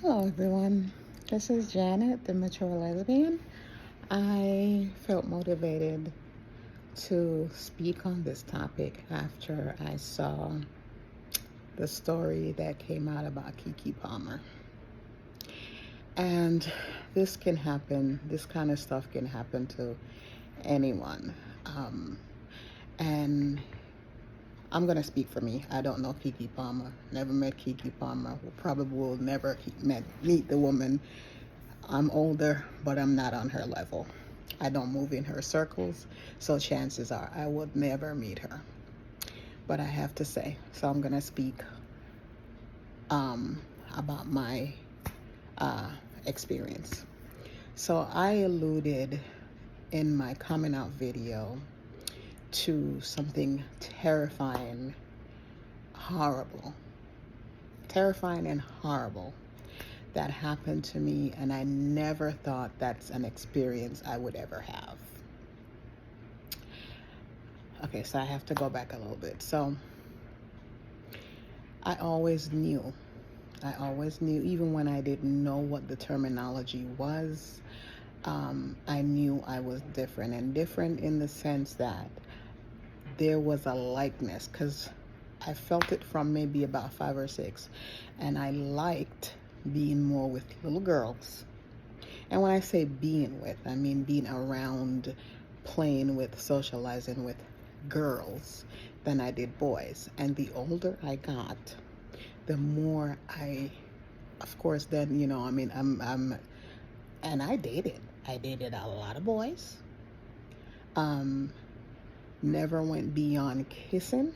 Hello, everyone. This is Janet, the mature lesbian. I felt motivated to speak on this topic after I saw the story that came out about Keke Palmer. And this can happen, this kind of stuff can happen to anyone. And I'm going to speak for me. I don't know Keke Palmer, never met Keke Palmer, probably will never meet the woman. I'm older, but I'm not on her level. I don't move in her circles, so chances are I would never meet her. But I have to say, so I'm going to speak about my experience. So I alluded in my coming out video to something terrifying and horrible that happened to me, and I never thought that's an experience I would ever have. Okay, so I have to go back a little bit. So I always knew, even when I didn't know what the terminology was, I knew I was different, and different in the sense that there was a likeness, because I felt it from maybe about 5 or 6, and I liked being more with little girls. And when I say being with, I mean being around, playing with, socializing with girls than I did boys. And the older I got, the more of course, then, and I dated a lot of boys. Never went beyond kissing.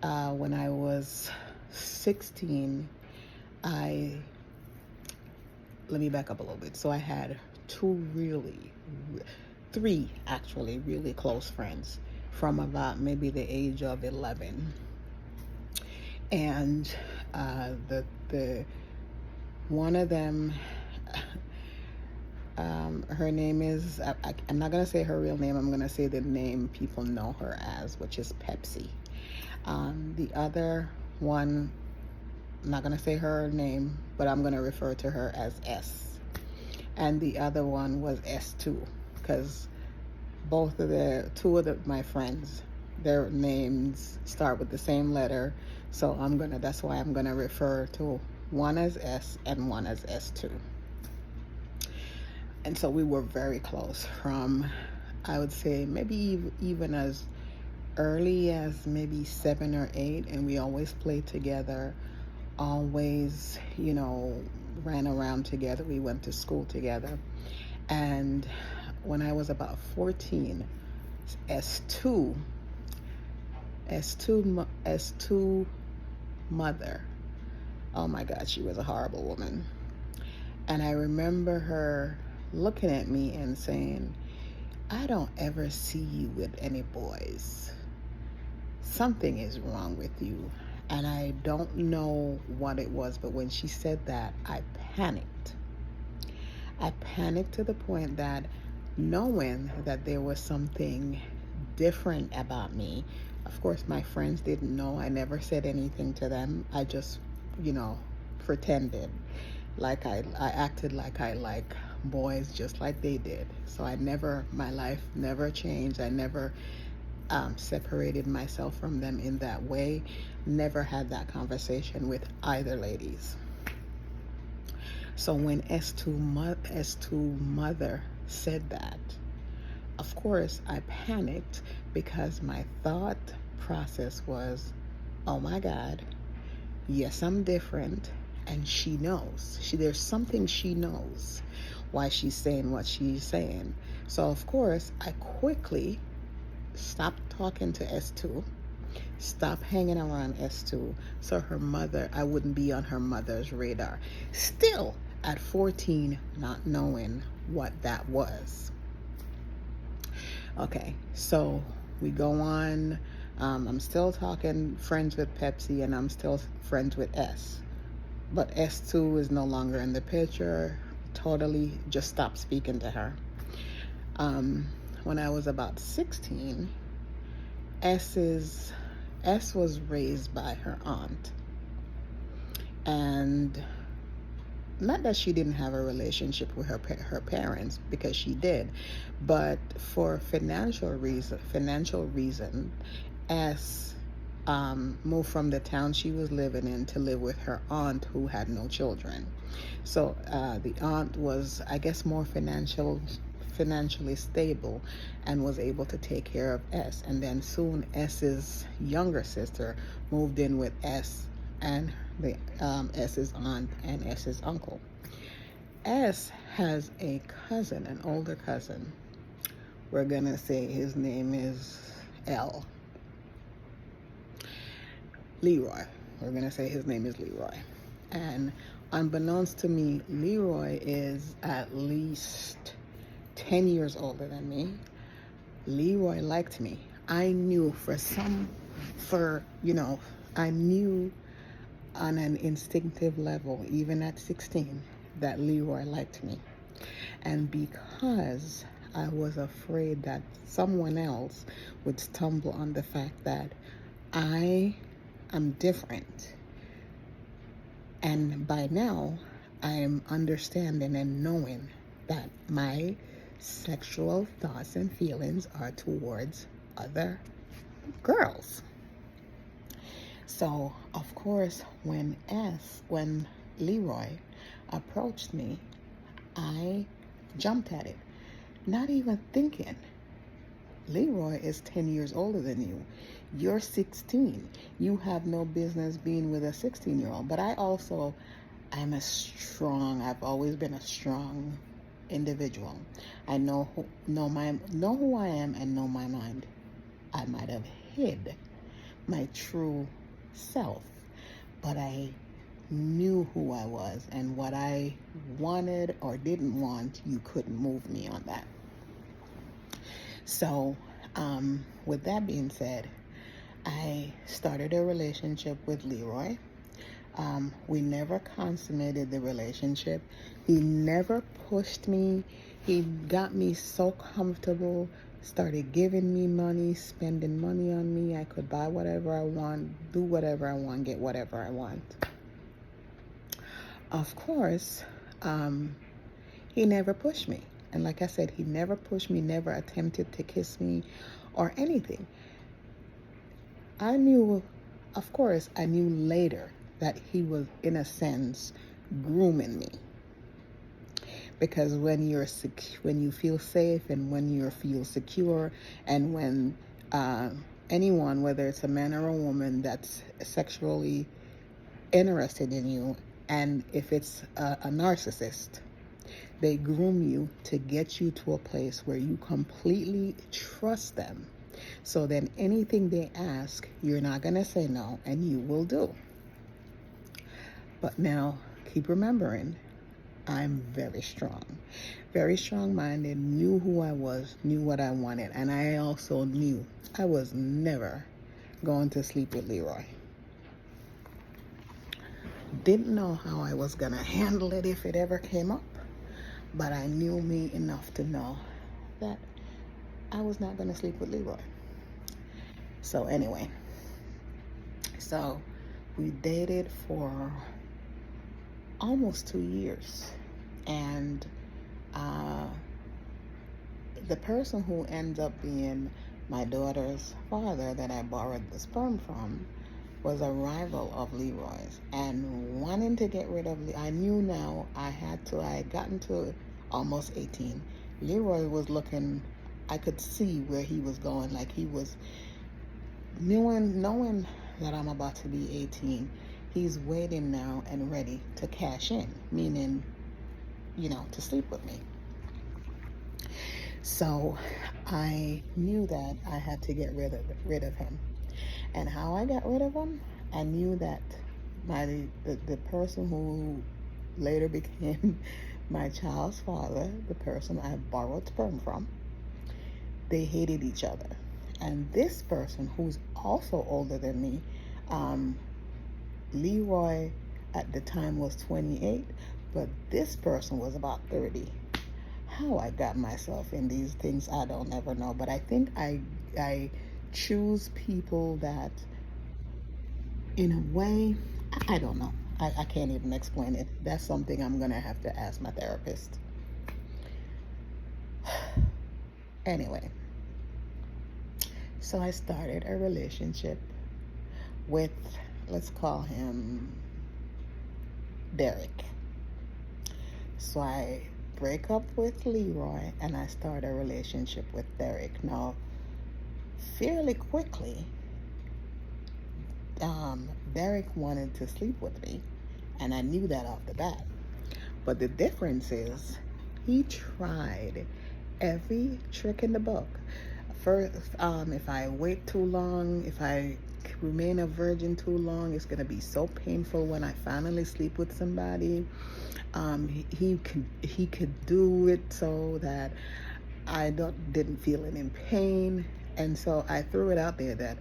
When I was 16, let me back up a little bit. So I had three actually really close friends from about maybe the age of 11. And the one of them, her name is, I'm not going to say her real name, I'm going to say the name people know her as, which is Pepsi. The other one, I'm not going to say her name, but I'm going to refer to her as S. And the other one was S2, because two of my friends, their names start with the same letter. So that's why I'm going to refer to one as S and one as S2. And so we were very close from, I would say, maybe even as early as maybe 7 or 8. And we always played together, always, ran around together. We went to school together. And when I was about 14, S2 mother, oh my God, she was a horrible woman. And I remember her looking at me and saying, "I don't ever see you with any boys. Something is wrong with you." And I don't know what it was, but when she said that, I panicked. I panicked to the point that, knowing that there was something different about me, of course my friends didn't know. I never said anything to them. I just, pretended like I acted like I like boys just like they did. So my life never changed. I never separated myself from them in that way. Never had that conversation with either ladies. So when S2 mother said that, of course I panicked, because my thought process was, oh my God, yes, I'm different, and she knows. There's something she knows why she's saying what she's saying. So of course I quickly stopped talking to S2, stop hanging around S2, so I wouldn't be on her mother's radar. Still at 14, not knowing what that was. Okay, so we go on. I'm still friends with Pepsi, and I'm still friends with S. But S2 is no longer in the picture. Totally just stopped speaking to her. When I was about 16, S was raised by her aunt. And not that she didn't have a relationship with her parents, because she did, but for financial reason, S moved from the town she was living in to live with her aunt who had no children. So the aunt was, I guess, more financially stable and was able to take care of S. And then soon S's younger sister moved in with S and the S's aunt and S's uncle. S has a cousin, an older cousin. We're gonna say his name is L. Leroy. We're gonna say his name is Leroy. And unbeknownst to me, Leroy is at least 10 years older than me. Leroy liked me. I knew I knew on an instinctive level, even at 16, that Leroy liked me. And because I was afraid that someone else would stumble on the fact that I am different, and by now I'm understanding and knowing that my sexual thoughts and feelings are towards other girls. So, of course, when Leroy approached me, I jumped at it, not even thinking. Leroy is 10 years older than you. You're 16. You have no business being with a 16-year-old. But I've always been a strong individual. I know who I am and know my mind. I might have hid my true self, but I knew who I was, and what I wanted or didn't want, you couldn't move me on that. So, with that being said, I started a relationship with Leroy. We never consummated the relationship. He never pushed me. He got me so comfortable, started giving me money, spending money on me. I could buy whatever I want, do whatever I want, get whatever I want. Of course, he never pushed me. And like I said, he never pushed me, never attempted to kiss me or anything. I knew later that he was, in a sense, grooming me. Because when you feel safe, and when you feel secure, and when anyone, whether it's a man or a woman, that's sexually interested in you, and if it's a narcissist, they groom you to get you to a place where you completely trust them. So then anything they ask, you're not going to say no, and you will do. But now, keep remembering, I'm very strong-minded, knew who I was, knew what I wanted, and I also knew I was never going to sleep with Leroy. Didn't know how I was going to handle it if it ever came up, but I knew me enough to know that I was not going to sleep with Leroy. So anyway, we dated for almost 2 years, and the person who ends up being my daughter's father that I borrowed the sperm from was a rival of Leroy's, and wanting to get rid of I knew now I had gotten to almost 18. Leroy was looking, I could see where he was going, like he was knowing that I'm about to be 18. He's waiting now and ready to cash in, meaning, to sleep with me. So I knew that I had to get rid of him. And how I got rid of him, I knew that the person who later became my child's father, the person I borrowed sperm from, they hated each other. And this person, who's also older than me, Leroy at the time was 28, but this person was about 30. How I got myself in these things, I don't ever know. But I think I choose people that, in a way, I don't know. I can't even explain it. That's something I'm gonna have to ask my therapist. Anyway, so I started a relationship with, let's call him Derek. So I break up with Leroy and I start a relationship with Derek. Now, fairly quickly, Derek wanted to sleep with me, and I knew that off the bat. But the difference is, he tried every trick in the book. First, if I wait too long, if I remain a virgin too long, it's gonna be so painful when I finally sleep with somebody. He could do it so that I didn't feel any pain, and so I threw it out there that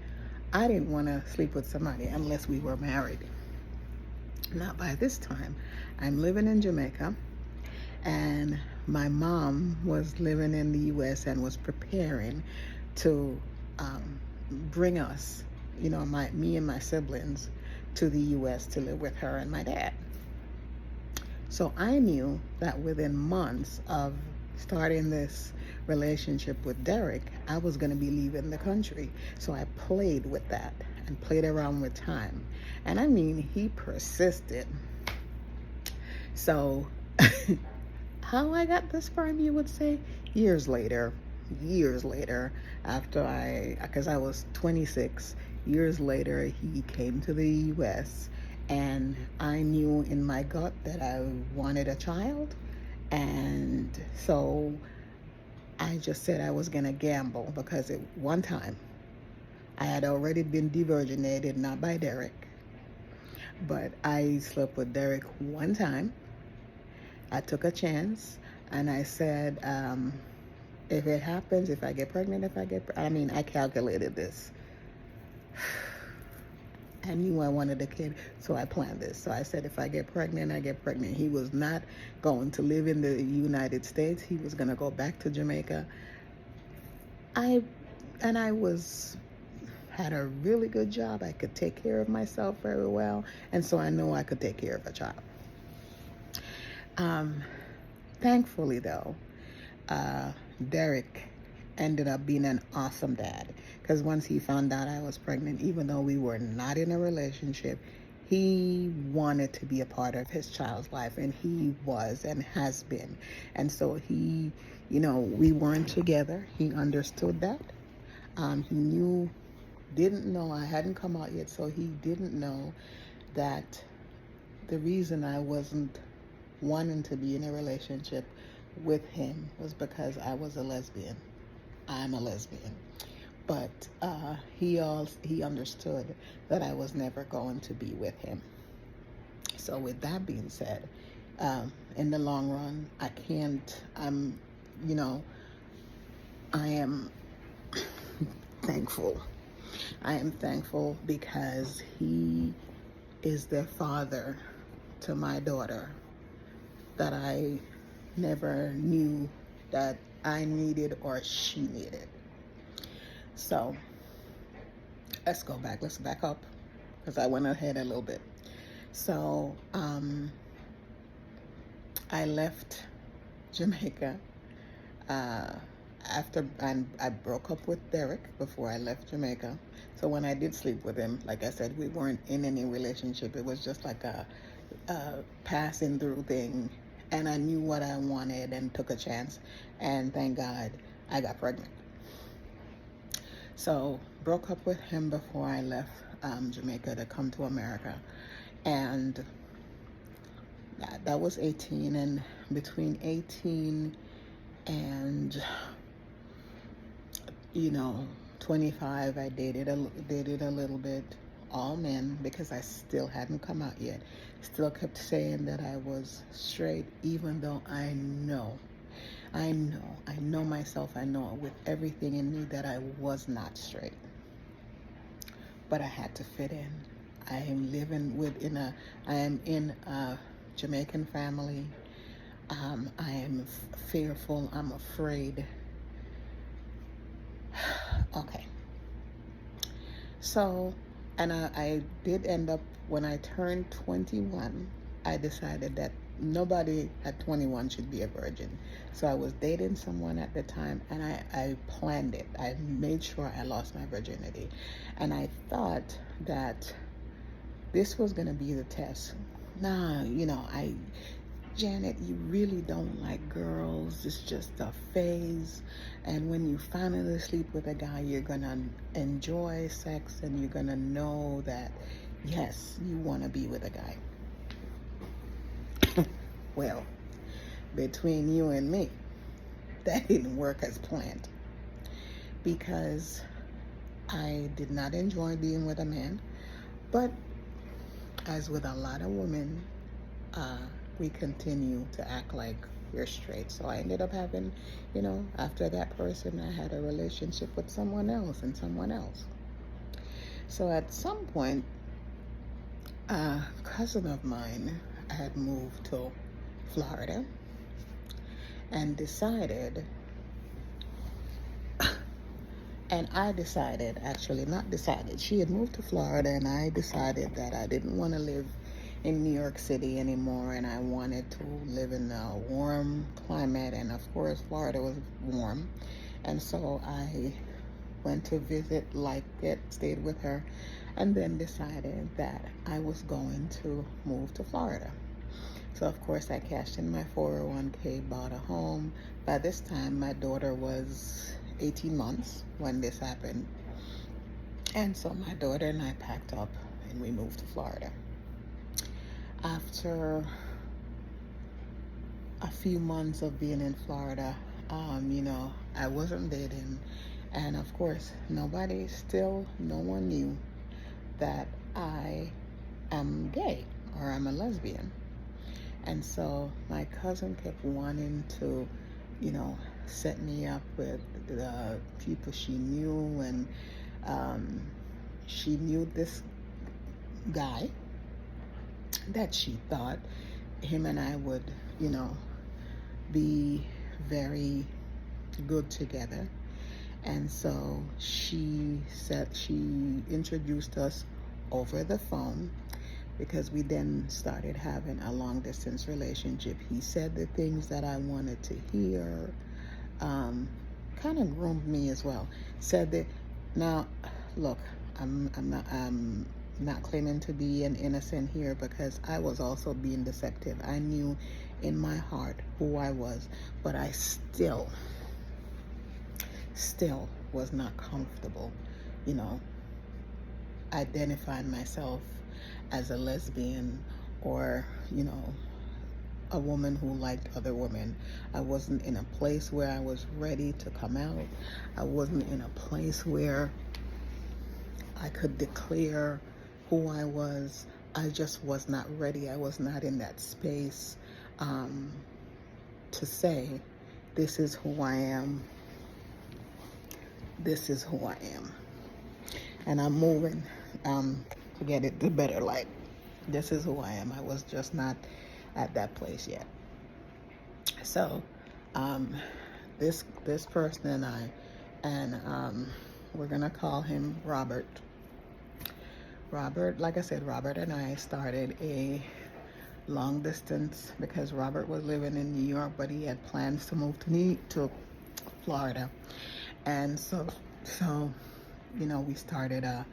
I didn't want to sleep with somebody unless we were married. Now, by this time, I'm living in Jamaica, and my mom was living in the U.S. and was preparing to bring us, me and my siblings, to the U.S. to live with her and my dad. So I knew that within months of starting this relationship with Derek, I was going to be leaving the country. So I played with that and played around with time. And I mean, he persisted. So, how I got this sperm, you would say? Years later, because I was 26, years later, he came to the US, and I knew in my gut that I wanted a child. And so I just said I was going to gamble, because at one time I had already been de-virginated, not by Derek, but I slept with Derek one time. I took a chance, and I said, if it happens, if I get pregnant, I calculated this. I knew I wanted a kid, so I planned this. So I said, if I get pregnant, I get pregnant. He was not going to live in the United States. He was going to go back to Jamaica. I had a really good job. I could take care of myself very well, and so I know I could take care of a child. Thankfully, though, Derek ended up being an awesome dad, because once he found out I was pregnant, even though we were not in a relationship, he wanted to be a part of his child's life, and he was and has been. And so he, we weren't together. He understood that. He didn't know I hadn't come out yet, so he didn't know that the reason I wasn't wanting to be in a relationship with him was because I was a lesbian. I'm a lesbian. But he understood that I was never going to be with him. So with that being said, in the long run, I am thankful. I am thankful because he is the father to my daughter that I never knew that I needed or she needed. So let's back up, because I went ahead a little bit. So I left Jamaica after I broke up with Derek before I left Jamaica. So when I did sleep with him, like I said, we weren't in any relationship. It was just like a passing through thing. And I knew what I wanted and took a chance. And thank God I got pregnant. So broke up with him before I left Jamaica to come to America. And that was 18. And between 18 and 25, I dated a little bit, all men, because I still hadn't come out yet. Still kept saying that I was straight, even though I know myself. I know with everything in me that I was not straight. But I had to fit in. I am in a Jamaican family. I am fearful. I'm afraid. Okay. So, and I did end up when I turned 21, I decided that nobody at 21 should be a virgin. So I was dating someone at the time, and I planned it. I made sure I lost my virginity. And I thought that this was going to be the test. Nah, Janet, you really don't like girls. It's just a phase. And when you finally sleep with a guy, you're going to enjoy sex and you're going to know that, yes, you want to be with a guy. Well, between you and me, that didn't work as planned because I did not enjoy being with a man. But as with a lot of women, we continue to act like we're straight. So I ended up having, after that person, I had a relationship with someone else and someone else. So at some point, a cousin of mine had moved to Florida and I decided, actually not decided, she had moved to Florida and I decided that I didn't want to live in New York City anymore and I wanted to live in a warm climate, and of course Florida was warm. And so I went to visit, liked it, stayed with her, and then decided that I was going to move to Florida. So of course I cashed in my 401k, bought a home. By this time my daughter was 18 months when this happened. And so my daughter and I packed up and we moved to Florida. After a few months of being in Florida, I wasn't dating. And of course, no one knew that I am gay or I'm a lesbian. And so my cousin kept wanting to, set me up with the people she knew. And she knew this guy that she thought him and I would, be very good together. And so she introduced us over the phone because we then started having a long distance relationship. He said the things that I wanted to hear, kind of groomed me as well. Said that, now, look, I'm not claiming to be an innocent here because I was also being deceptive. I knew in my heart who I was, but I still was not comfortable, identifying myself as a lesbian or, a woman who liked other women. I wasn't in a place where I was ready to come out. I wasn't in a place where I could declare who I was. I just was not ready. I was not in that space to say, this is who I am. This is who I am. And I'm moving to get it to better light. This is who I am. I was just not at that place yet. So this person and I, and we're gonna call him Robert. Like I said, Robert and I started a long distance because Robert was living in New York, but he had plans to move to Florida. And so we started a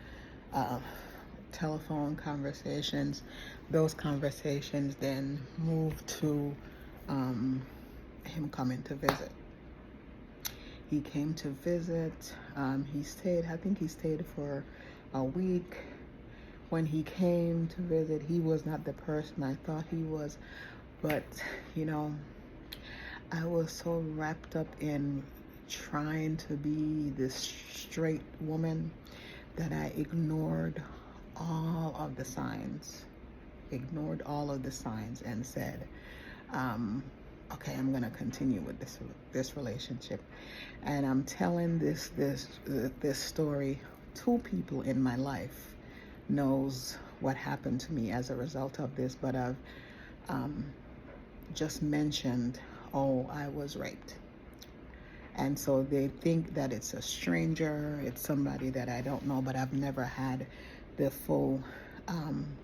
telephone conversations. Those conversations then moved to him coming to visit. He came to visit. I think he stayed for a week. When he came to visit, he was not the person I thought he was. But, I was so wrapped up in trying to be this straight woman that I ignored all of the signs and said, okay, I'm going to continue with this relationship. And I'm telling this story. 2 people in my life knows what happened to me as a result of this, but I've just mentioned, I was raped. And so they think that it's a stranger, it's somebody that I don't know, but I've never had the full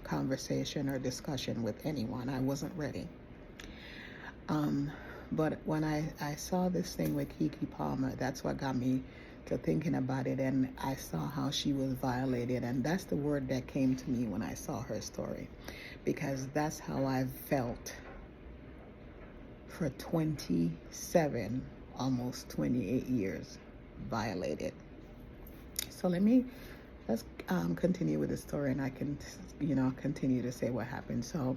conversation or discussion with anyone. I wasn't ready. Um, but when I saw this thing with Keke Palmer, that's what got me to thinking about it. And I saw how she was violated. And that's the word that came to me when I saw her story, because that's how I felt for 27, almost 28 years, violated. So let's continue with the story, and I can, continue to say what happened. So,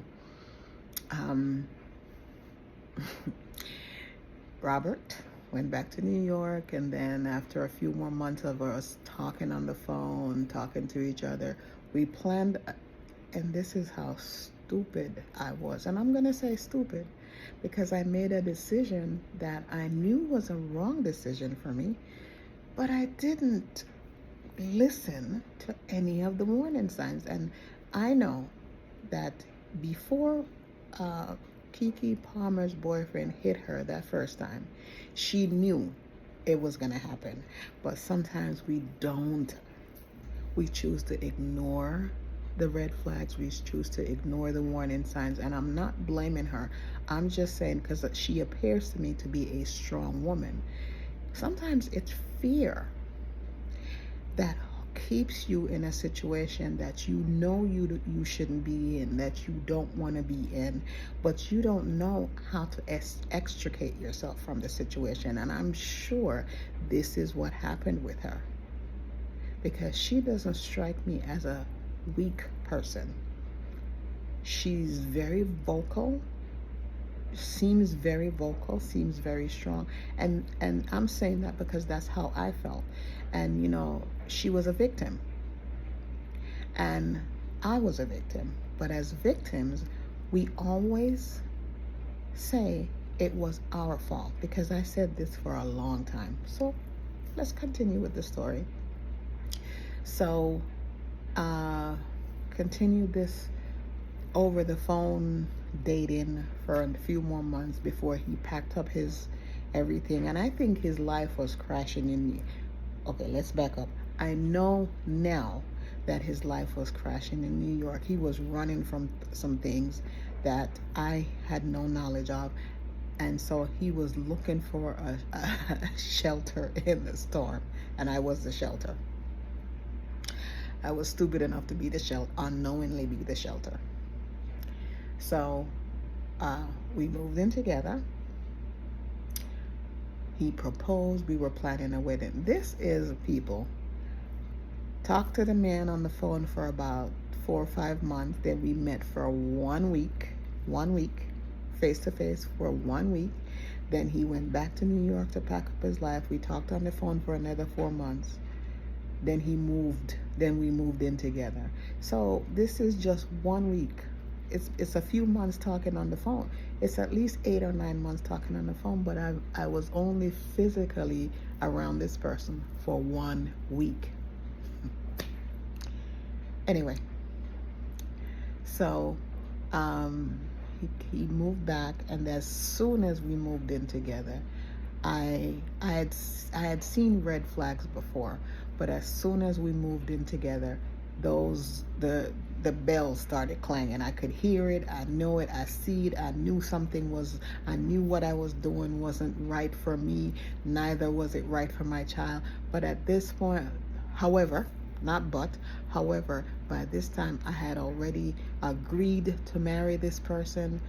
Robert went back to New York, and then after a few more months of us talking on the phone, talking to each other, we planned, and this is how stupid I was. And I'm going to say stupid because I made a decision that I knew was a wrong decision for me, but I didn't listen to any of the warning signs. And I know that before Keke Palmer's boyfriend hit her that first time, she knew it was going to happen. But sometimes we don't. We choose to ignore the red flags. We choose to ignore the warning signs. And I'm not blaming her. I'm just saying, because she appears to me to be a strong woman. Sometimes it's fear that keeps you in a situation that you know you shouldn't be in, that you don't want to be in, but you don't know how to extricate yourself from the situation. And I'm sure this is what happened with her, because she doesn't strike me as a weak person. She's very vocal, seems very vocal, seems very strong. And I'm saying that because that's how I felt. And she was a victim, and I was a victim. But as victims, we always say it was our fault, because I said this for a long time. So let's continue with the story. So continue this over the phone dating for a few more months before he packed up his everything. And I think his life was crashing in. Okay, let's back up. I know now that his life was crashing in New York. He was running from some things that I had no knowledge of. And so he was looking for a shelter in the storm. And I was the shelter. I was stupid enough to be the shelter, unknowingly be the shelter. So we moved in together. He proposed. We were planning a wedding. This is, people, talked to the man on the phone for about 4 or 5 months. Then we met for 1 week, face to face for 1 week. Then he went back to New York to pack up his life. We talked on the phone for another 4 months. Then he moved. Then we moved in together. So this is just 1 week. It's a few months talking on the phone. It's at least 8 or 9 months talking on the phone, but I was only physically around this person for 1 week. Anyway, so he moved back, and as soon as we moved in together, I had seen red flags before, but as soon as we moved in together, the bells started clanging. I could hear it, I know it, I see it. I knew I knew what I was doing wasn't right for me, neither was it right for my child. But at this point, however, by this time I had already agreed to marry this person,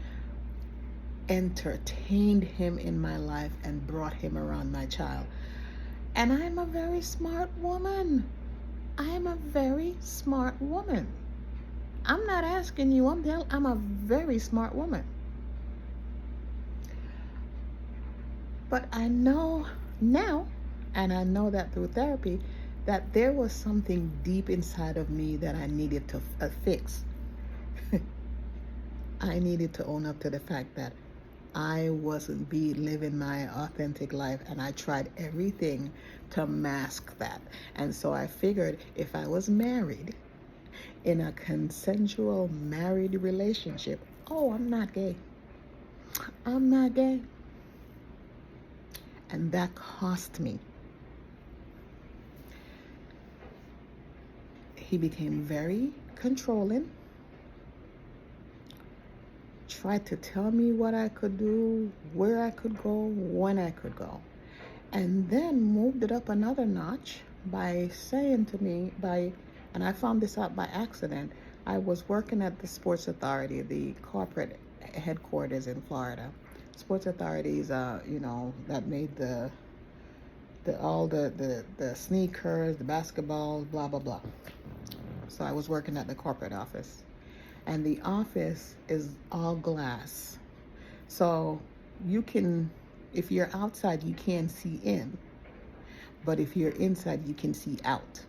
entertained him in my life, and brought him around my child. And I'm a very smart woman. I'm a very smart woman. I'm not asking you, I'm a very smart woman. But I know now, and I know that through therapy, that there was something deep inside of me that I needed to fix. I needed to own up to the fact that I wasn't living my authentic life, and I tried everything to mask that. And so I figured if I was married in a consensual married relationship, I'm not gay. I'm not gay. And that cost me. He became very controlling, tried to tell me what I could do, where I could go, when I could go, and then moved it up another notch by saying to me, and I found this out by accident. I was working at the Sports Authority, the corporate headquarters in Florida. Sports Authority is, that made the sneakers, the basketballs, blah blah blah. So I was working at the corporate office, and the office is all glass. So you can, if you're outside, you can't see in, but if you're inside, you can see out.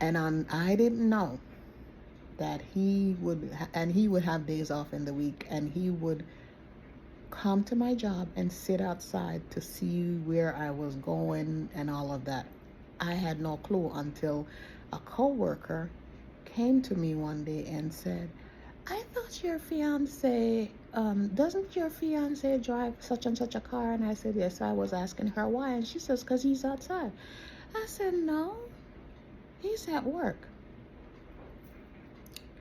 And I didn't know that he would have days off in the week, and he would come to my job and sit outside to see where I was going and all of that. I had no clue until a coworker came to me one day and said, I thought your fiance, doesn't your fiance drive such and such a car? And I said, yes. I was asking her why, and she says, because he's outside. I said, no, he's at work.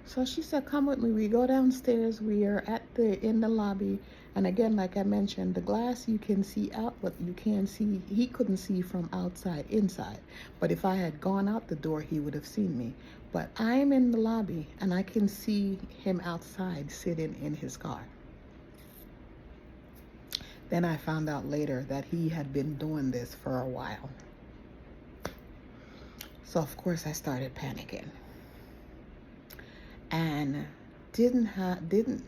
So she said, come with me. We go downstairs. We are in the lobby. And again, like I mentioned, the glass you can see out, but you can't see. He couldn't see from outside, inside. But if I had gone out the door, he would have seen me. But I'm in the lobby, and I can see him outside sitting in his car. Then I found out later that he had been doing this for a while. So of course I started panicking, and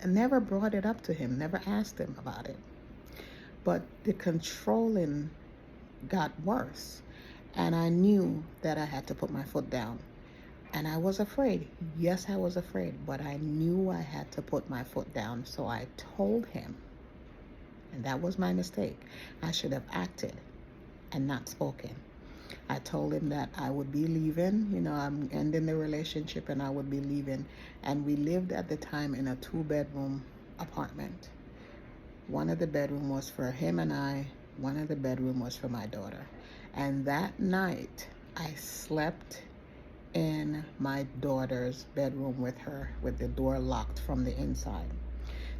never brought it up to him, never asked him about it. But the controlling got worse, and I knew that I had to put my foot down. And I was afraid. Yes, I was afraid, but I knew I had to put my foot down. So I told him, and that was my mistake. I should have acted and not spoken. I told him that I would be leaving, I'm ending the relationship and I would be leaving. And we lived at the time in a 2-bedroom apartment. One of the bedroom was for him and I, one of the bedroom was for my daughter. And that night I slept in my daughter's bedroom with her, with the door locked from the inside.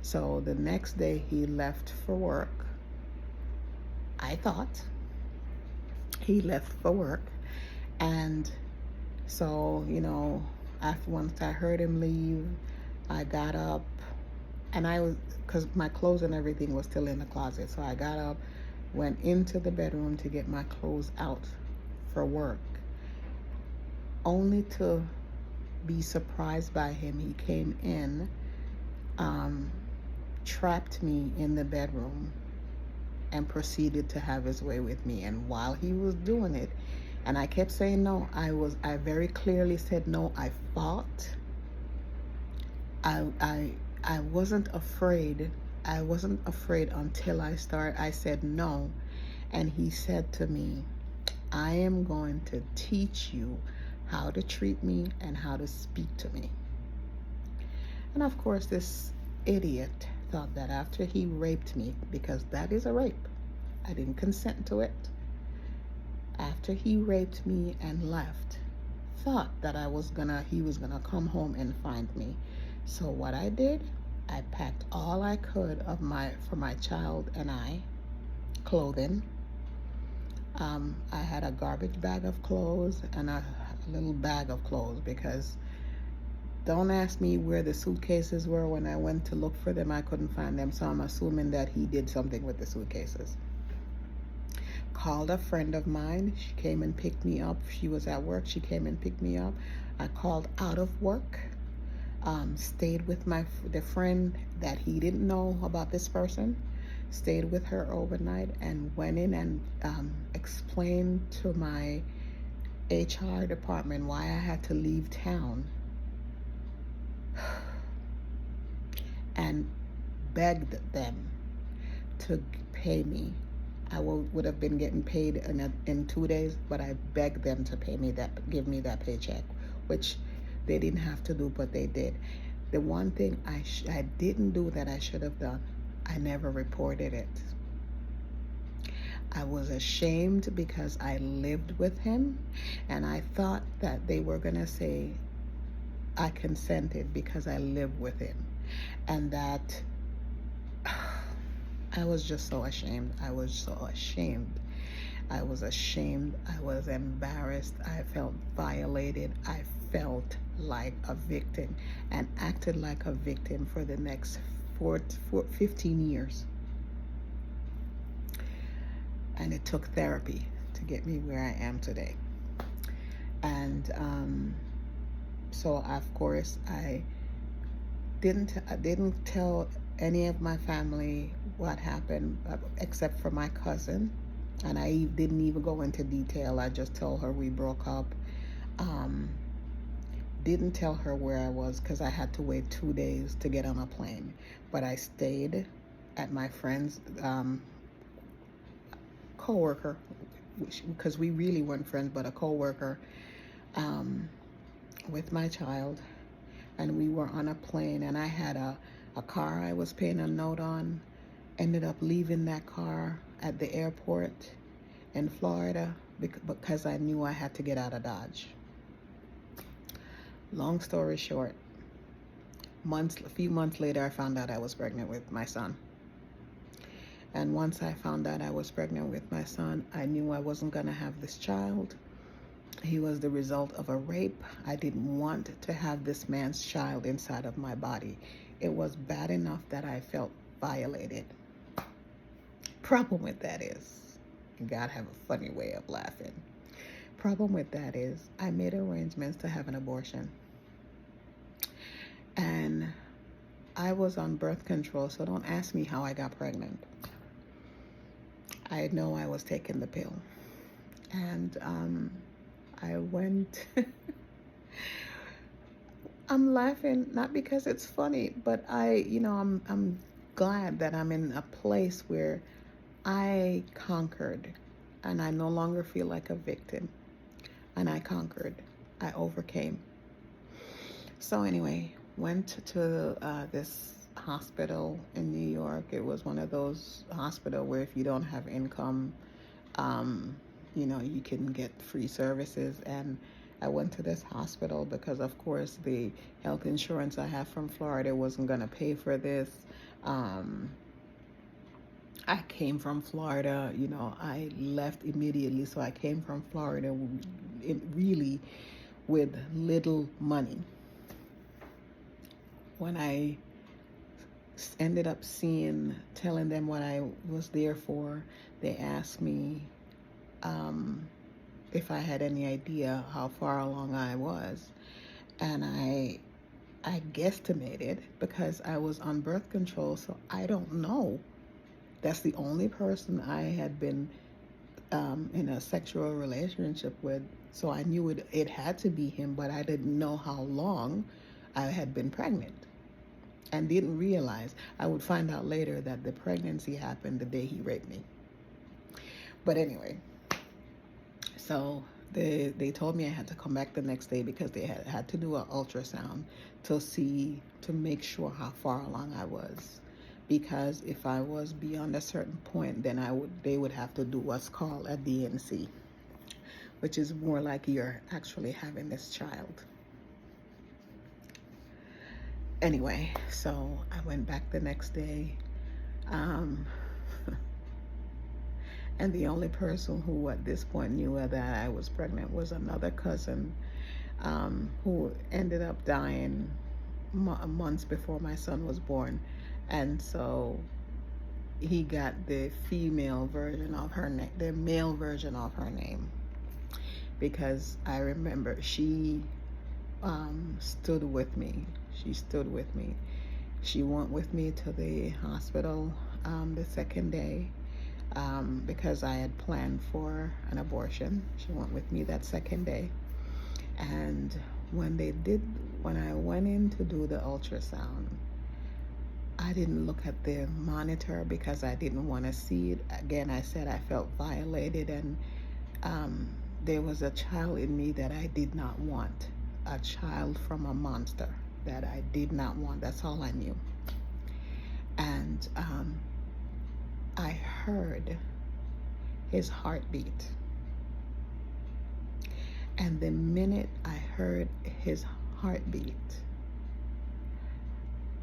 So the next day he left for work. I thought he left for work, and so after once I heard him leave, I got up, and because my clothes and everything was still in the closet, so I got up, went into the bedroom to get my clothes out for work, only to be surprised by him. He came in, trapped me in the bedroom, and proceeded to have his way with me. And while he was doing it, and I kept saying no, I very clearly said no. I fought. I wasn't afraid. I wasn't afraid until I said no. And he said to me, I am going to teach you how to treat me and how to speak to me. And of course, this idiot thought that after he raped me, because that is a rape, I didn't consent to it. After he raped me and left, thought that he was gonna come home and find me. So what I did, I packed all I could for my child and I, clothing. I had a garbage bag of clothes and a little bag of clothes, because don't ask me where the suitcases were. When I went to look for them, I couldn't find them, so I'm assuming that he did something with the suitcases. Called a friend of mine. She came and picked me up. She was at work. She came and picked me up. I called out of work, stayed with the friend that he didn't know about this person, stayed with her overnight, and went in and explained to my HR department why I had to leave town, and begged them to pay me. I would have been getting paid in 2 days, but I begged them to pay me give me that paycheck, which they didn't have to do, but they did. The one thing I didn't do that I should have done, I never reported it. I was ashamed because I lived with him, and I thought that they were going to say I consented because I lived with him. And that I was just so ashamed. I was so ashamed. I was ashamed. I was embarrassed. I felt violated. I felt like a victim and acted like a victim for the next 15 years. And it took therapy to get me where I am today. And so, of course, I didn't tell any of my family what happened except for my cousin, and I didn't even go into detail. I just told her we broke up. Didn't tell her where I was because I had to wait 2 days to get on a plane, but I stayed at my friend's co-worker, because we really weren't friends, but a co-worker, with my child. And we were on a plane, and I had a car I was paying a note on. Ended up leaving that car at the airport in Florida because I knew I had to get out of Dodge. Long story short, a few months later, I found out I was pregnant with my son. And once I found out I was pregnant with my son, I knew I wasn't going to have this child. He was the result of a rape. I didn't want to have this man's child inside of my body. It was bad enough that I felt violated. Problem with that is, God have a funny way of laughing. Problem with that is, I made arrangements to have an abortion. And I was on birth control, so don't ask me how I got pregnant. I know I was taking the pill. And I went, I'm laughing, not because it's funny, but I'm glad that I'm in a place where I conquered, and I no longer feel like a victim. And I conquered. I overcame. So anyway, went to this hospital in New York. It was one of those hospitals where if you don't have income, you can get free services. And I went to this hospital because, of course, the health insurance I have from Florida wasn't going to pay for this. I came from Florida, I left immediately. So I came from Florida really with little money. When I ended up telling them what I was there for, they asked me if I had any idea how far along I was. And I guesstimated because I was on birth control, so I don't know. That's the only person I had been in a sexual relationship with, so I knew it had to be him, but I didn't know how long I had been pregnant, and didn't realize. I would find out later that the pregnancy happened the day he raped me. But anyway, so they told me I had to come back the next day because they had to do an ultrasound to make sure how far along I was. Because if I was beyond a certain point, then they would have to do what's called a D&C, which is more like you're actually having this child. Anyway, so I went back the next day. And the only person who at this point knew that I was pregnant was another cousin, who ended up dying months before my son was born. And so he got the female version of her name, the male version of her name, because I remember she stood with me. She stood with me. She went with me to the hospital the second day because I had planned for an abortion. She went with me that second day. And when I went in to do the ultrasound, I didn't look at the monitor because I didn't want to see it. Again, I said I felt violated, and there was a child in me that I did not want. A child from a monster that I did not want. That's all I knew. And I heard his heartbeat. And the minute I heard his heartbeat,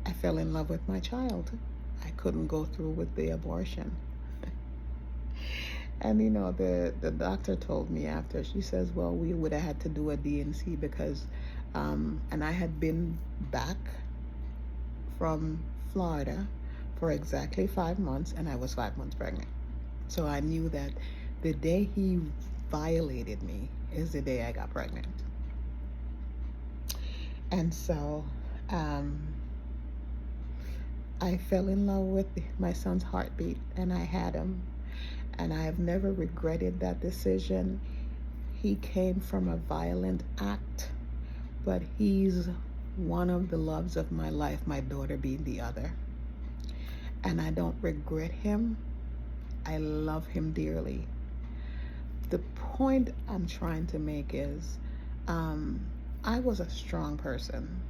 I fell in love with my child. I couldn't go through with the abortion. And the doctor told me after, she says, well, we would have had to do a D&C because, and I had been back from Florida for exactly 5 months, and I was 5 months pregnant. So I knew that the day he violated me is the day I got pregnant. And so I fell in love with my son's heartbeat, and I had him. And I have never regretted that decision. He came from a violent act, but he's one of the loves of my life, my daughter being the other. And I don't regret him. I love him dearly. The point I'm trying to make is, I was a strong person,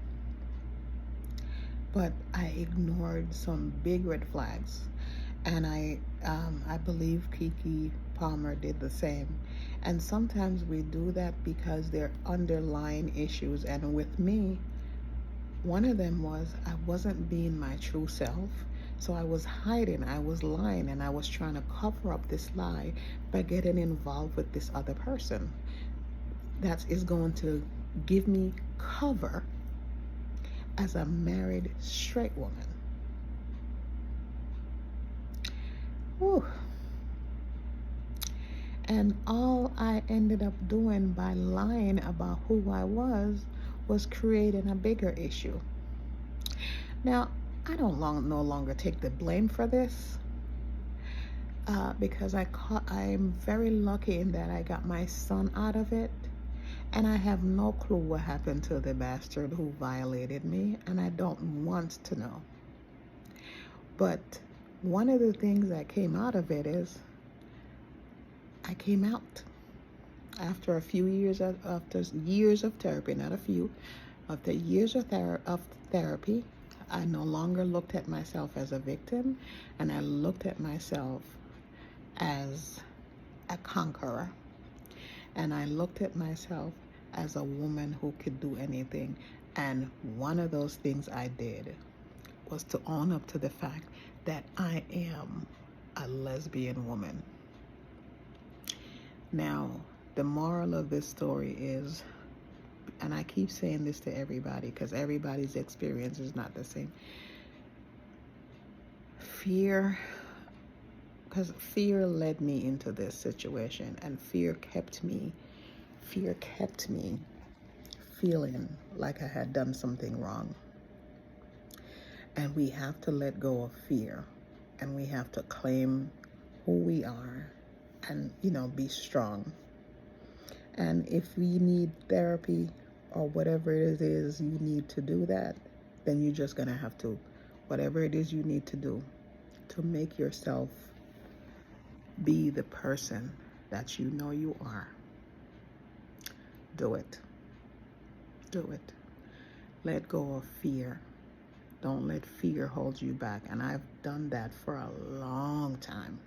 but I ignored some big red flags. And I believe Keke Palmer did the same. And sometimes we do that because they're underlying issues. And with me, one of them was I wasn't being my true self. So I was hiding, I was lying, and I was trying to cover up this lie by getting involved with this other person. That is going to give me cover as a married straight woman. Whew. And all I ended up doing by lying about who I was creating a bigger issue. Now, I don't no longer take the blame for this because I'm very lucky in that I got my son out of it, and I have no clue what happened to the bastard who violated me, and I don't want to know. But one of the things that came out of it is I came out after a few years after years of therapy, not a few, after years of therapy. I no longer looked at myself as a victim, and I looked at myself as a conqueror, and I looked at myself as a woman who could do anything. And one of those things I did was to own up to the fact that I am a lesbian woman. Now, the moral of this story is, and I keep saying this to everybody because everybody's experience is not the same. Fear, because fear led me into this situation, and fear kept me feeling like I had done something wrong. And we have to let go of fear, and we have to claim who we are and, be strong. And if we need therapy or whatever it is you need to do that, then you're just going to have to, whatever it is you need to do to make yourself be the person that you know you are. Do it. Do it. Let go of fear. Don't let fear hold you back. And I've done that for a long time.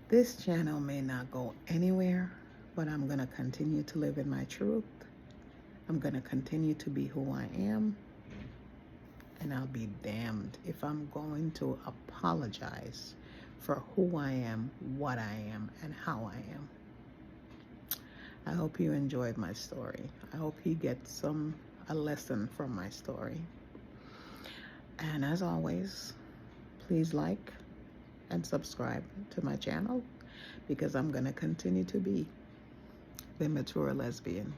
This channel may not go anywhere, but I'm going to continue to live in my truth. I'm going to continue to be who I am. And I'll be damned if I'm going to apologize for who I am, what I am, and how I am. I hope you enjoyed my story. I hope you get a lesson from my story. And as always, please like and subscribe to my channel, because I'm going to continue to be the mature lesbian.